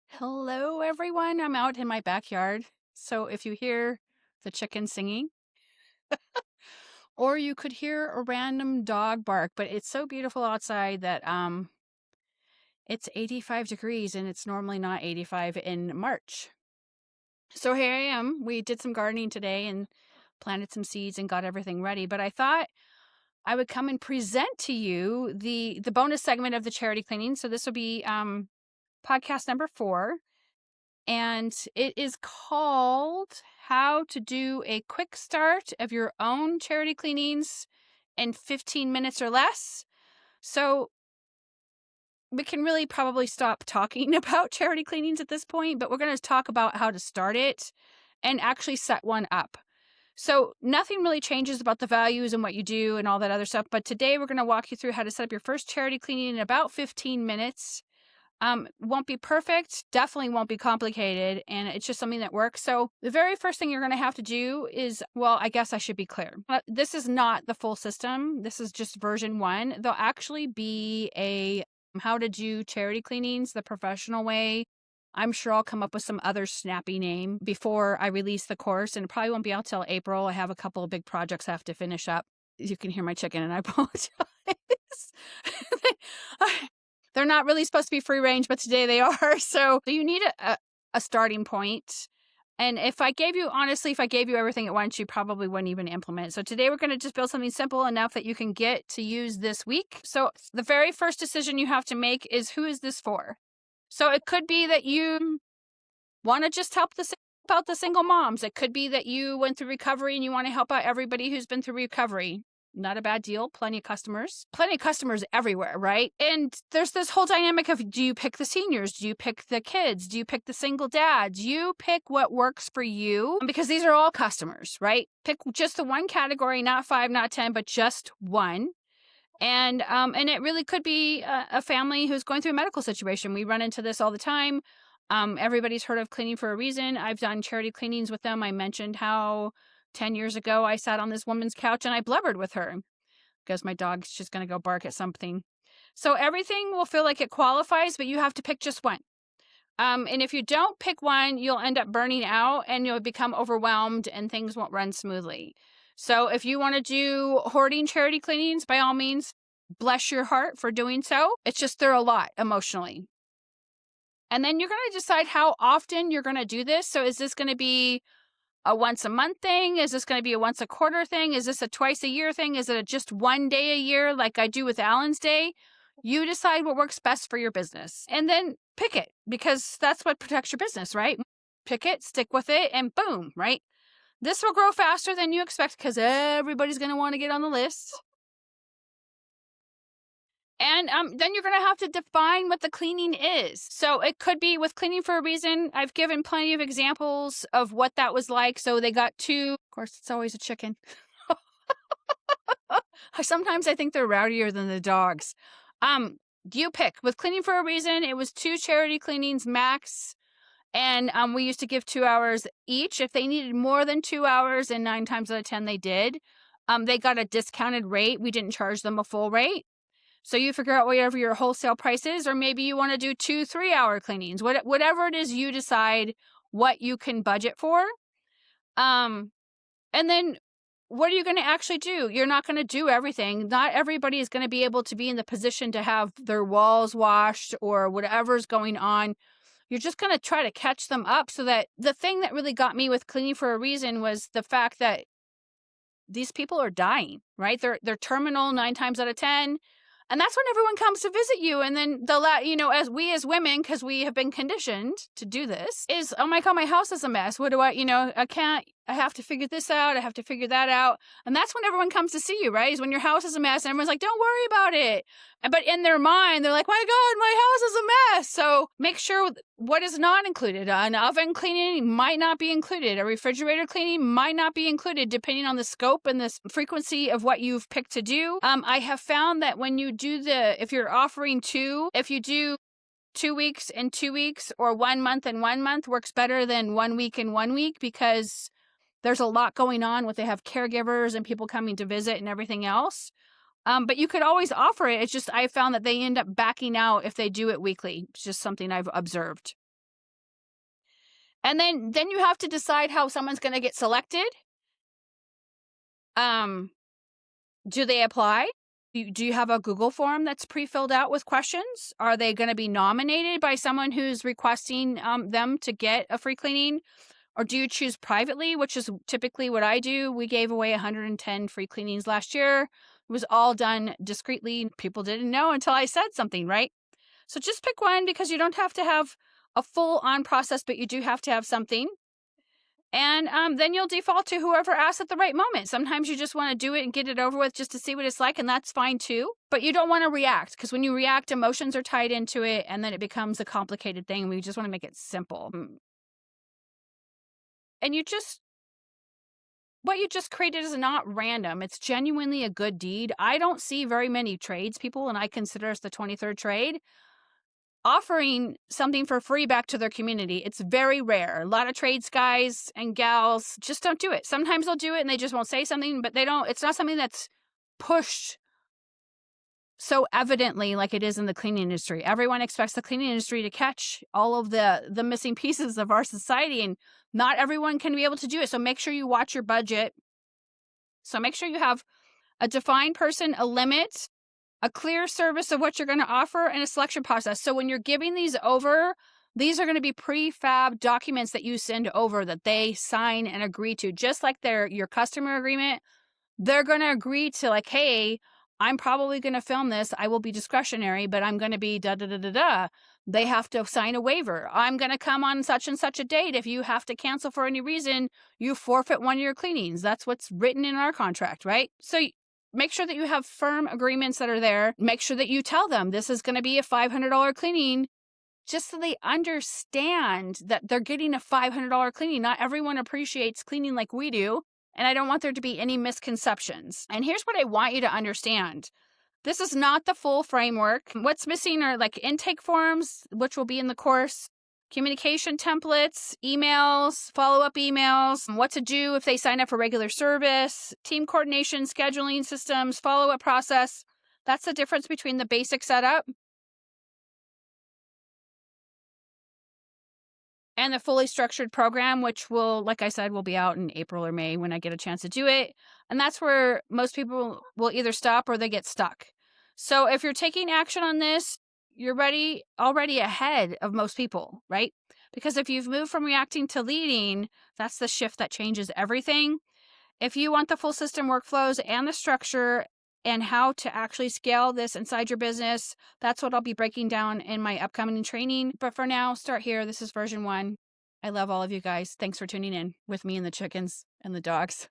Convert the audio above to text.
Hello, everyone. I'm out in my backyard. So if you hear the chicken singing, or you could hear a random dog bark, but it's so beautiful outside that it's 85 degrees and it's normally not 85 in March. So here I am. We did some gardening today and planted some seeds and got everything ready, but I thought I would come and present to you the bonus segment of the charity cleaning. So this will be podcast number 4. And it is called How to Do a Quick Start of Your Own Charity Cleanings in 15 Minutes or Less. So we can really probably stop talking about charity cleanings at this point, but we're going to talk about how to start it and actually set one up. So nothing really changes about the values and what you do and all that other stuff. But today we're going to walk you through how to set up your first charity cleaning in about 15 minutes. Won't be perfect, definitely won't be complicated, and it's just something that works. So the very first thing you're going to have to do is, well, I guess I should be clear. This is not the full system. This is just version 1. There'll actually be a how to do charity cleanings the professional way. I'm sure I'll come up with some other snappy name before I release the course, and it probably won't be out till April. I have a couple of big projects I have to finish up. You can hear my chicken, and I apologize. They're not really supposed to be free range, but today they are. So you need a starting point. And if I gave you everything at once, you probably wouldn't even implement it. So today we're going to just build something simple enough that you can get to use this week. So the very first decision you have to make is, who is this for? So it could be that you want to just help out the single moms. It could be that you went through recovery and you want to help out everybody who's been through recovery. Not a bad deal. Plenty of customers everywhere, right? And there's this whole dynamic of, do you pick the seniors? Do you pick the kids? Do you pick the single dads? You pick what works for you, because these are all customers, right? Pick just the one category, not 5, not 10, but just one. And it really could be a family who's going through a medical situation. We run into this all the time. Everybody's heard of Cleaning for a Reason. I've done charity cleanings with them. I mentioned how 10 years ago, I sat on this woman's couch and I blubbered with her because my dog's just going to go bark at something. So everything will feel like it qualifies, but you have to pick just one. And if you don't pick one, you'll end up burning out and you'll become overwhelmed and things won't run smoothly. So if you want to do hoarding charity cleanings, by all means, bless your heart for doing so. It's just they're a lot emotionally. And then you're going to decide how often you're going to do this. So is this going to be a once a month thing? Is this going to be a once a quarter thing? Is this a twice a year thing? Is it just one day a year like I do with Alan's Day? You decide what works best for your business and then pick it, because that's what protects your business, right? Pick it, stick with it, and boom, right? This will grow faster than you expect because everybody's going to want to get on the list. And then you're going to have to define what the cleaning is. So it could be with Cleaning for a Reason. I've given plenty of examples of what that was like. So they got 2. Of course, it's always a chicken. Sometimes I think they're rowdier than the dogs. You pick. With Cleaning for a Reason, it was 2 charity cleanings max. And we used to give 2 hours each. If they needed more than 2 hours, and 9 times out of 10 they did, they got a discounted rate. We didn't charge them a full rate. So you figure out whatever your wholesale price is, or maybe you want to do 2 3-hour cleanings. Whatever it is, you decide what you can budget for. And then what are you going to actually do? You're not going to do everything. Not everybody is going to be able to be in the position to have their walls washed or whatever's going on. You're just going to try to catch them up. So that the thing that really got me with Cleaning for a Reason was the fact that these people are dying, right? They're terminal 9 times out of 10. And that's when everyone comes to visit you. And then as women, because we have been conditioned to do this, is, oh my God, my house is a mess. What do I have to figure this out. I have to figure that out. And that's when everyone comes to see you, right? Is when your house is a mess and everyone's like, don't worry about it. But in their mind, they're like, my God, my house is a mess. So make sure what is not included. An oven cleaning might not be included. A refrigerator cleaning might not be included, depending on the scope and the frequency of what you've picked to do. I have found that when you do if you're offering 2, if you do 2 weeks and 2 weeks, or 1 month and 1 month, works better than 1 week and 1 week, because there's a lot going on with, they have caregivers and people coming to visit and everything else. But you could always offer it. It's just, I found that they end up backing out if they do it weekly. It's just something I've observed. And then you have to decide how someone's going to get selected. Do they apply? Do you have a Google form that's pre-filled out with questions? Are they going to be nominated by someone who's requesting them to get a free cleaning? Or do you choose privately, which is typically what I do? We gave away 110 free cleanings last year. It was all done discreetly. People didn't know until I said something, right? So just pick one, because you don't have to have a full-on process, but you do have to have something. And then you'll default to whoever asks at the right moment. Sometimes you just want to do it and get it over with just to see what it's like, and that's fine too. But you don't want to react, because when you react, emotions are tied into it, and then it becomes a complicated thing. We just want to make it simple. And what you just created is not random. It's genuinely a good deed. I don't see very many tradespeople, and I consider us the 23rd trade, offering something for free back to their community. It's very rare. A lot of trades guys and gals just don't do it. Sometimes they'll do it and they just won't say something, but it's not something that's pushed so evidently like it is in the cleaning industry. Everyone expects the cleaning industry to catch all of the missing pieces of our society, and not everyone can be able to do it. So make sure you watch your budget. So make sure you have a defined person, a limit, a clear service of what you're going to offer, and a selection process. So when you're giving these over, these are going to be prefab documents that you send over that they sign and agree to, just like your customer agreement. They're going to agree to, like, hey, I'm probably going to film this. I will be discretionary, but I'm going to be da-da-da-da-da. They have to sign a waiver. I'm going to come on such and such a date. If you have to cancel for any reason, you forfeit one of your cleanings. That's what's written in our contract, right? So make sure that you have firm agreements that are there. Make sure that you tell them this is going to be a $500 cleaning, just so they understand that they're getting a $500 cleaning. Not everyone appreciates cleaning like we do, and I don't want there to be any misconceptions. And here's what I want you to understand. This is not the full framework. What's missing are like intake forms, which will be in the course, communication templates, emails, follow-up emails, what to do if they sign up for regular service, team coordination, scheduling systems, follow-up process. That's the difference between the basic setup and the fully structured program, which will, like I said, will be out in April or May when I get a chance to do it. And that's where most people will either stop or they get stuck. So if you're taking action on this, you're already ahead of most people, right? Because if you've moved from reacting to leading, that's the shift that changes everything. If you want the full system workflows and the structure and how to actually scale this inside your business, that's what I'll be breaking down in my upcoming training. But for now, start here. This is version 1. I love all of you guys. Thanks for tuning in with me and the chickens and the dogs.